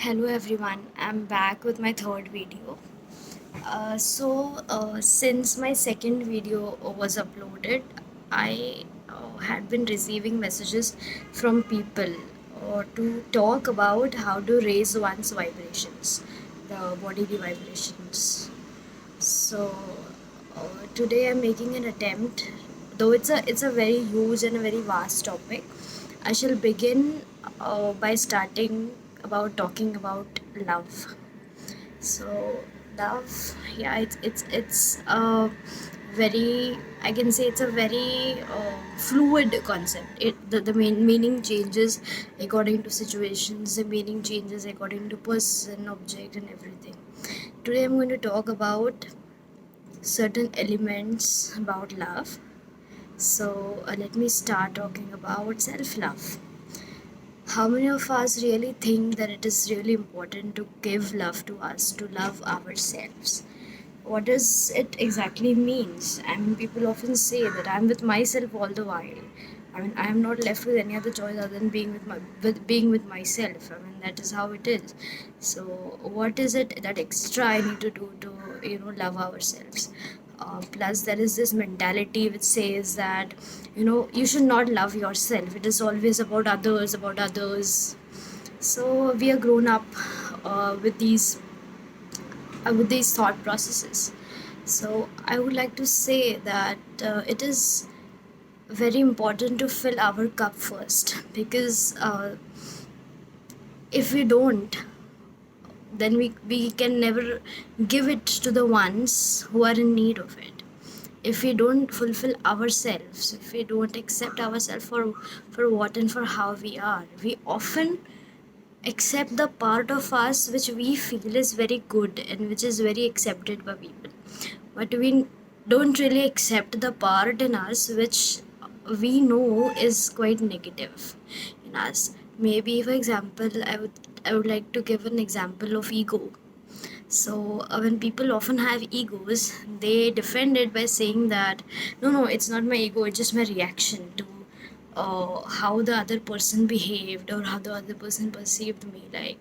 Hello everyone, I'm back with my third video. Since my second video was uploaded, I had been receiving messages from people to talk about how to raise one's vibrations, the bodily vibrations. So today I'm making an attempt, though it's a very huge and a very vast topic. I shall begin by starting about talking about love. So love, yeah, it's a very, I can say it's a very fluid concept. The main meaning changes according to situations. The meaning changes according to person, object, and everything. Today I'm going to talk about certain elements about love. So let me start talking about self love. How many of us really think that it is really important to give love to us, to love ourselves? What does it exactly means? I mean, people often say that I'm with myself all the while. I mean, I am not left with any other choice other than being with myself. I mean, that is how it is. So, what is it that extra I need to do to love ourselves? Plus, there is this mentality which says that you should not love yourself. It is always about others, about others. So we are grown up with these thought processes. So I would like to say that it is very important to fill our cup first, because if we don't, then we can never give it to the ones who are in need of it. If we don't fulfill ourselves, if we don't accept ourselves for what and for how we are, we often accept the part of us which we feel is very good and which is very accepted by people, but we don't really accept the part in us which we know is quite negative in us. Maybe, for example, I would like to give an example of ego. So when people often have egos, they defend it by saying that no, it's not my ego, it's just my reaction to how the other person behaved or how the other person perceived me. Like,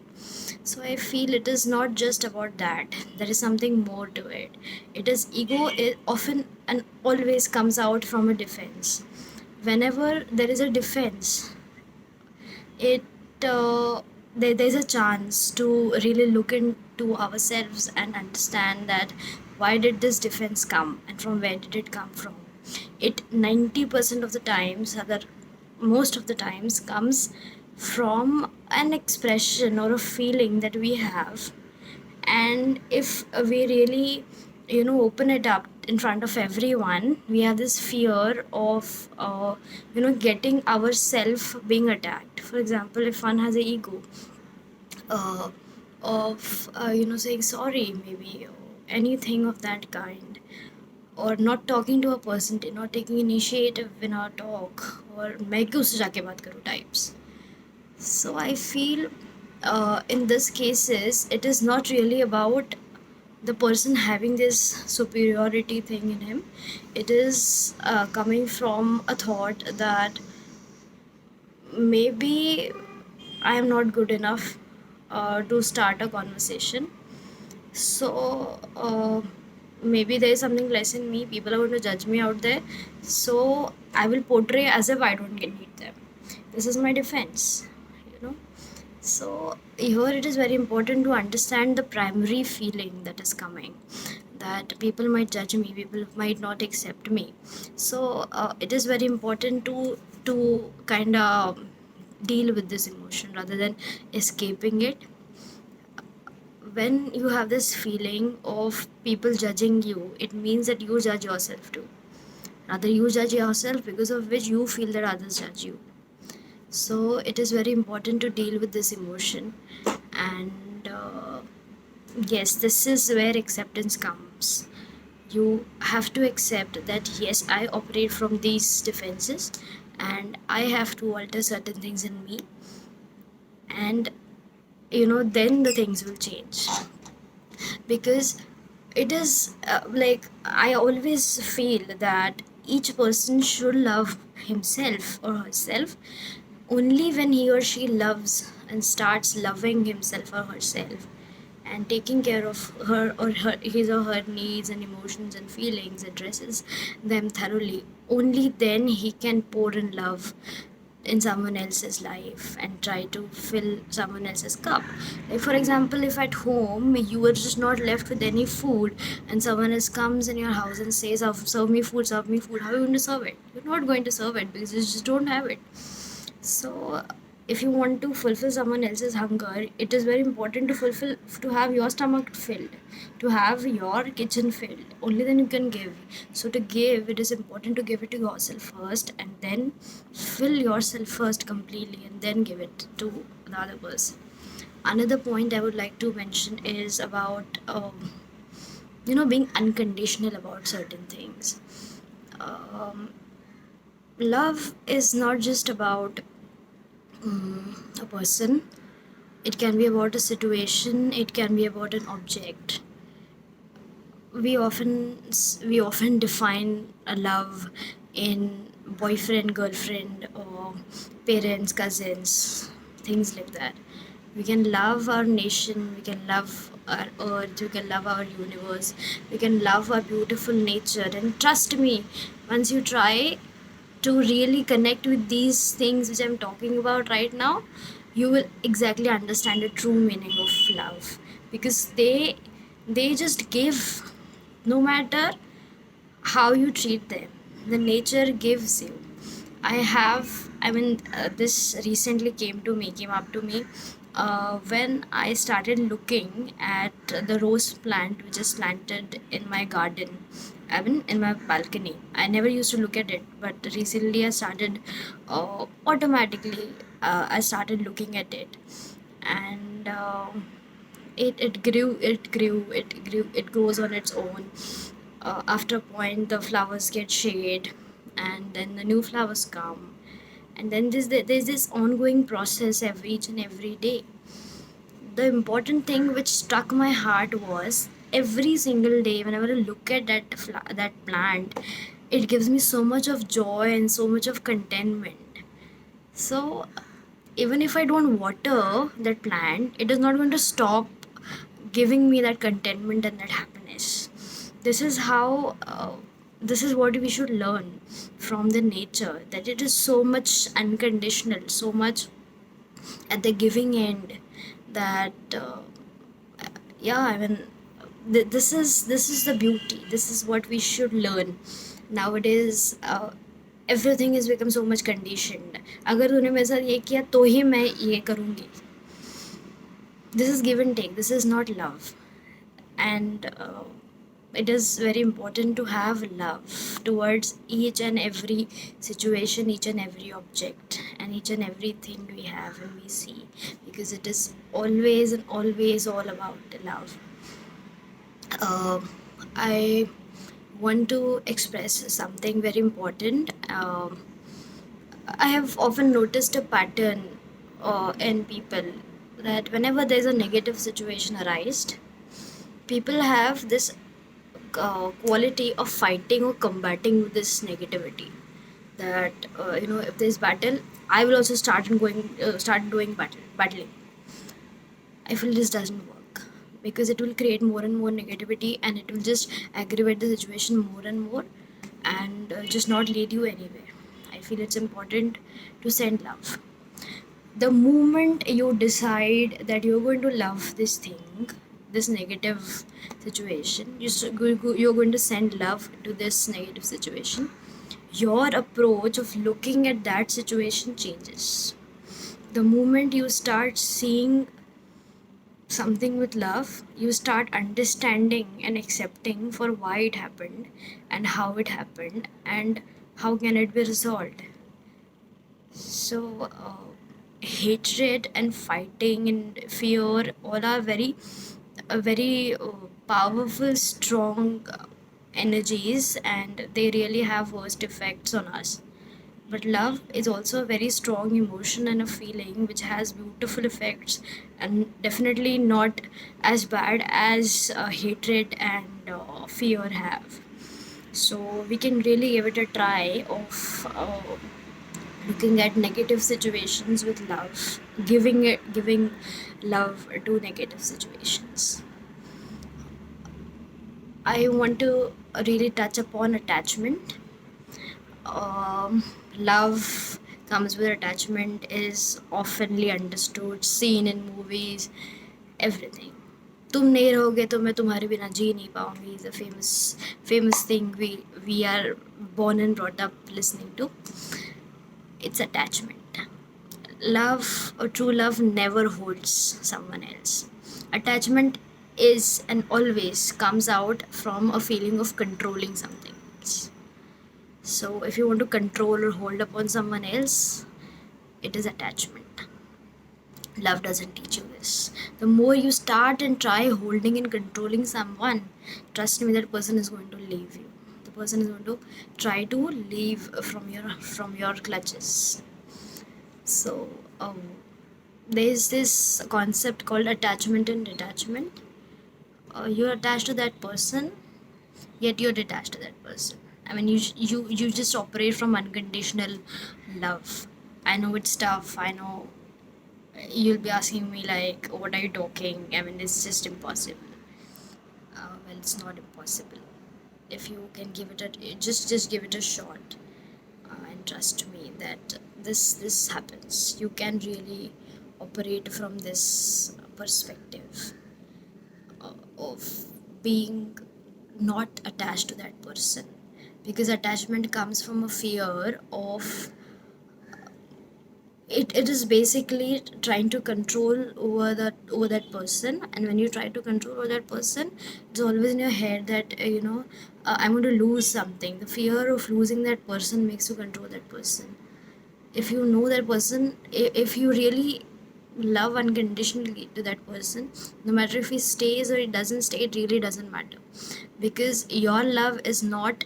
so I feel it is not just about that. There is something more to it. It is ego. It often and always comes out from a defense. Whenever there is a defense, it there's a chance to really look into ourselves and understand that why did this defense come and from where did it come from. It 90% of the times, other most of the times, comes from an expression or a feeling that we have. And if we really open it up in front of everyone, we have this fear of getting ourself being attacked. For example, if one has an ego uh, of saying sorry, maybe, or anything of that kind, or not talking to a person, not taking initiative in our talk, or मैं क्यों उससे जाके बात करूँ types. So I feel in this cases it is not really about the person having this superiority thing in him. It is coming from a thought that maybe I am not good enough to start a conversation. So maybe there is something less in me. People are going to judge me out there. So I will portray as if I don't need them. This is my defense, you know. So here it is very important to understand the primary feeling that is coming, that people might judge me, people might not accept me. So it is very important to kind of deal with this emotion rather than escaping it. When you have this feeling of people judging you, it means that you judge yourself too. Rather, you judge yourself because of which you feel that others judge you. So it is very important to deal with this emotion. And yes, this is where acceptance comes. You have to accept that yes, I operate from these defenses and I have to alter certain things in me, and then the things will change. Because it is like, I always feel that each person should love himself or herself only when he or she loves and starts loving himself or herself and taking care of his or her needs and emotions and feelings, addresses them thoroughly, only then he can pour in love in someone else's life and try to fill someone else's cup. Like for example, if at home you were just not left with any food and someone else comes in your house and says, serve me food, serve me food, how are you going to serve it? You're not going to serve it because you just don't have it. So if you want to fulfill someone else's hunger, it is very important to have your stomach filled, to have your kitchen filled. Only then you can give. So to give, it is important to give it to yourself first, and then fill yourself first completely, and then give it to the other person. Another point I would like to mention is about being unconditional about certain things. um, Love is not just about a person. It can be about a situation, it can be about an object. We often define a love in boyfriend, girlfriend, or parents, cousins, things like that. We can love our nation, we can love our earth, we can love our universe, we can love our beautiful nature. And trust me, once you try to really connect with these things which I'm talking about right now, you will exactly understand the true meaning of love, because they just give. No matter how you treat them, the nature gives you. This recently came up to me when I started looking at the rose plant which is planted in my garden, in my balcony. I never used to look at it, but recently I started automatically I started looking at it. And it grows on its own. After a point, the flowers get shade, and then the new flowers come, and then there's this ongoing process each and every day. The important thing which struck my heart was, every single day whenever I look at that plant, it gives me so much of joy and so much of contentment. So even if I don't water that plant, it is not going to stop giving me that contentment and that happiness. This is how this is what we should learn from the nature, that it is so much unconditional, so much at the giving end, that yeah, this is the beauty. This is what we should learn nowadays. Everything has become so much conditioned. अगर तूने मेरे साथ ये किया तो ही मैं ये करूँगी. This is give and take. This is not love. And it is very important to have love towards each and every situation, each and every object, and each and everything we have and we see, because it is always and always all about love. uh, I want to express something very important. I have often noticed a pattern in people, that whenever there's a negative situation arised, people have this quality of fighting or combating this negativity. That if there's battle, I will also start doing battling. I feel this doesn't work, because it will create more and more negativity, and it will just aggravate the situation more and more, and just not lead you anywhere. I feel it's important to send love. The moment you decide that you're going to love this thing, this negative situation, you're going to send love to this negative situation, your approach of looking at that situation changes. The moment you start seeing something with love, you start understanding and accepting for why it happened and how it happened and how can it be resolved. So hatred and fighting and fear all are very powerful, strong energies, and they really have worst effects on us. But love is also a very strong emotion and a feeling which has beautiful effects, and definitely not as bad as hatred and fear have. So we can really give it a try of looking at negative situations with love, giving love to negative situations. I want to really touch upon attachment. um, Love comes with attachment is oftenly understood, seen in movies, everything. तुम नहीं रहोगे तो मैं तुम्हारे बिना जी नहीं पाऊंगी is a famous thing we are born and brought up listening to. It's attachment. Love or true love never holds someone else. Attachment is and always comes out from a feeling of controlling something else. So if you want to control or hold upon someone else, it is attachment. Love doesn't teach you this. The more you start and try holding and controlling someone, trust me, that person is going to leave you. The person is going to try to leave from your clutches. So there's this concept called attachment and detachment. You're attached to that person, yet you're detached to that person. I mean, you just operate from unconditional love. I know it's tough. I know you'll be asking me like, what are you talking? I mean, it's just impossible. Well, it's not impossible. If you can give it a just give it a shot, and trust me that this happens. You can really operate from this perspective of being not attached to that person, because attachment comes from a fear of it is basically trying to control over that person. And when you try to control over that person, it's always in your head that I'm going to lose something. The fear of losing that person makes you control that person. If you know that person, if you really love unconditionally to that person, no matter if he stays or he doesn't stay, it really doesn't matter, because your love is not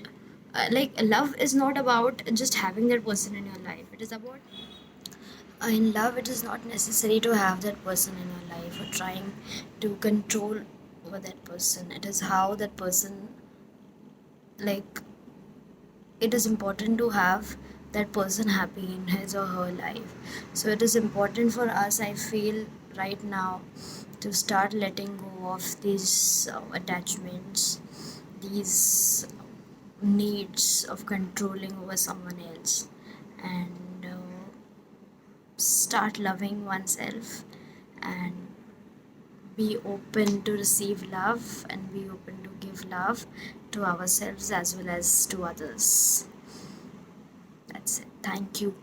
love is not about just having that person in your life. It is about in love, it is not necessary to have that person in your life or trying to control over that person. It is how that person, like, it is important to have that person happy in his or her life. So it is important for us, I feel, right now, to start letting go of these attachments, these needs of controlling over someone else, and start loving oneself, and be open to receive love, and be open to give love to ourselves as well as to others. That's it. Thank you.